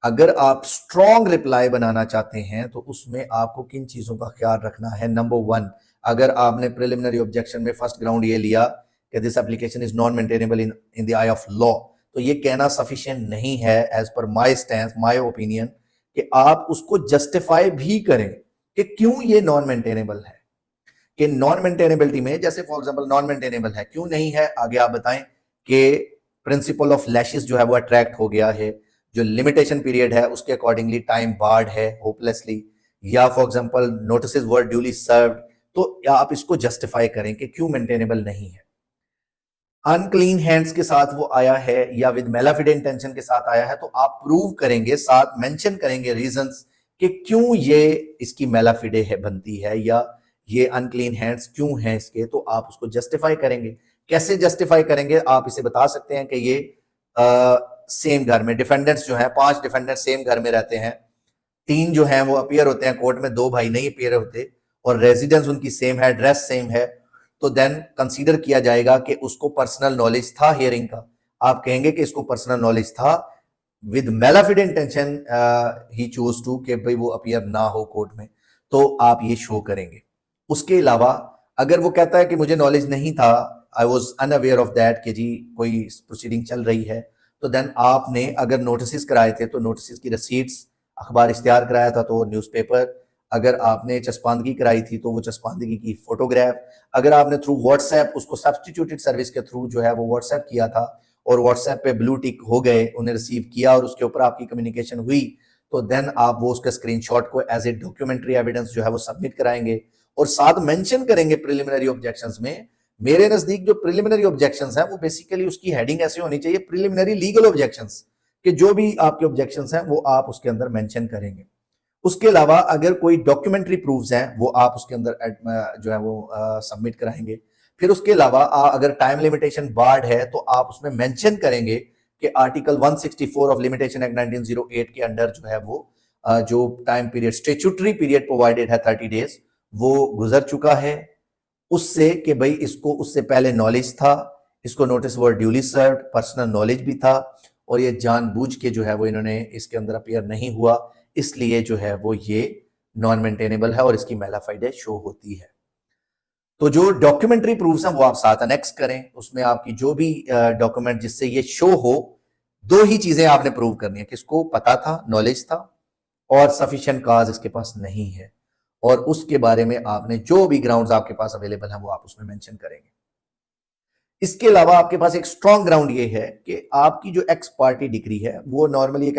अगर आप strong reply बनाना चाहते हैं तो उसमें आपको किन चीजों का ख्याल रखना है। नंबर वन, अगर आपने प्रिलिमिनरी ऑब्जेक्शन में फर्स्ट ग्राउंड ये लिया कि this application is non maintainable in the I of law, तो ये कहना सफिशिएंट नहीं है as per my stand, my opinion, कि आप उसको जस्टिफाई भी करें कि क्यों ये नॉन मेंटेनेबल है। कि नॉन मेंटेनेबिलिटी में जैसे फॉर एग्जांपल नॉन मेंटेनेबल है, क्यों नहीं है, आगे आप बताएं कि प्रिंसिपल ऑफ लैशेस जो है वो अट्रैक्ट हो गया है, जो लिमिटेशन पीरियड है उसके अकॉर्डिंगली टाइम बार्ड है होपलेसली, या for example notice were duly served, तो आप इसको जस्टिफाई करें कि क्यों मेंटेनेबल नहीं है। अनक्लीन हैंड्स के साथ वो आया है या विद मेलाफिडे इंटेंशन के साथ आया है, तो आप प्रूव करेंगे, साथ मेंशन करेंगे रीजंस कि क्यों ये इसकी मेलाफिडे है बनती है या ये अनक्लीन हैंड्स क्यों हैं इसके, तो आप उसको जस्टिफाई करेंगे। कैसे जस्टिफाई करेंगे, आप इसे बता सकते हैं कि ये सेम घर में डिफेंडेंट्स जो है, 5 डिफेंडेंट सेम घर में रहते हैं, 3 जो हैं वो अपीयर होते हैं कोर्ट में, 2 भाई नहीं अपीयर होते, और रेजिडेंस उनकी सेम है, एड्रेस सेम है, तो देन कंसीडर किया जाएगा कि उसको पर्सनल नॉलेज था हियरिंग का। आप कहेंगे कि इसको पर्सनल नॉलेज था, विद मेलाफिड इंटेंशन ही चूज टू कि भाई वो अपीयर ना हो कोर्ट में, तो आप ये शो करेंगे। उसके अलावा अगर वो कहता है कि मुझे नॉलेज नहीं था, I was unaware of that कि जी कोई प्रोसीडिंग चल रही है, तो देन आपने अगर नोटिस कराए थे तो नोटिस की रसीट्स, अखबार इश्तिहार कराया था तो न्यूज़पेपर, अगर आपने चस्पांदगी कराई थी तो वो चस्पांदगी की फोटोग्राफ, अगर आपने थ्रू व्हाट्सएप उसको सब्सटीट्यूटेड सर्विस के थ्रू जो है वो व्हाट्सएप किया था और व्हाट्सएप पे ब्लू टिक हो गए, उन्हें रिसीव किया और उसके ऊपर आपकी कम्युनिकेशन हुई, तो देन आप वो उसका स्क्रीनशॉट को एज ए डॉक्यूमेंट्री एविडेंस जो है वो सबमिट कराएंगे और साथ मेंशन करेंगे प्रिलिमिनरी ऑब्जेक्शंस में। मेरे नजदीक जो प्रिलिमिनरी ऑब्जेक्शंस हैं वो बेसिकली उसकी हेडिंग ऐसी होनी चाहिए, प्रिलिमिनरी लीगल ऑब्जेक्शंस, कि जो भी आपके ऑब्जेक्शंस हैं वो आप उसके अंदर मेंशन करेंगे। उसके अलावा अगर कोई डॉक्यूमेंट्री प्रूफ्स हैं वो आप उसके अंदर जो है वो सबमिट कराएंगे। फिर उसके अलावा अगर टाइम लिमिटेशन बार्ड है तो आप उसमें मेंशन करेंगे कि आर्टिकल 164 ऑफ लिमिटेशन एक्ट 1908 के अंडर जो है वो जो time period, statutory period provided है 30 डेज, वो गुजर चुका है उससे, कि भाई इसको उससे पहले नॉलेज था, इसको नोटिस वर ड्यूली सर्व्ड, पर्सनल नॉलेज भी था, और ये जानबूझ के जो है वो इन्होंने इसके अंदर अपीयर नहीं हुआ, इसलिए जो है वो ये नॉन मेंटेनेबल है और इसकी मेलाफाइडे शो होती है। तो जो डॉक्यूमेंट्री प्रूफ्स हैं वो आप साथ अनेक्स करें, उसमें आपकी जो भी डॉक्यूमेंट जिससे ये शो हो, 2 ही चीजें आपने प्रूव करनी है, किसको पता था, नॉलेज था, और सफिशिएंट काज इसके पास नहीं है, और उसके बारे में आपने जो भी ग्राउंड्स आपके पास अवेलेबल हैं वो आप उसमें मेंशन करेंगे। इसके अलावा आपके पास एक स्ट्रॉन्ग ग्राउंड ये है कि आपकी जो एक्स पार्टी डिग्री है वो नॉर्मली ये कहते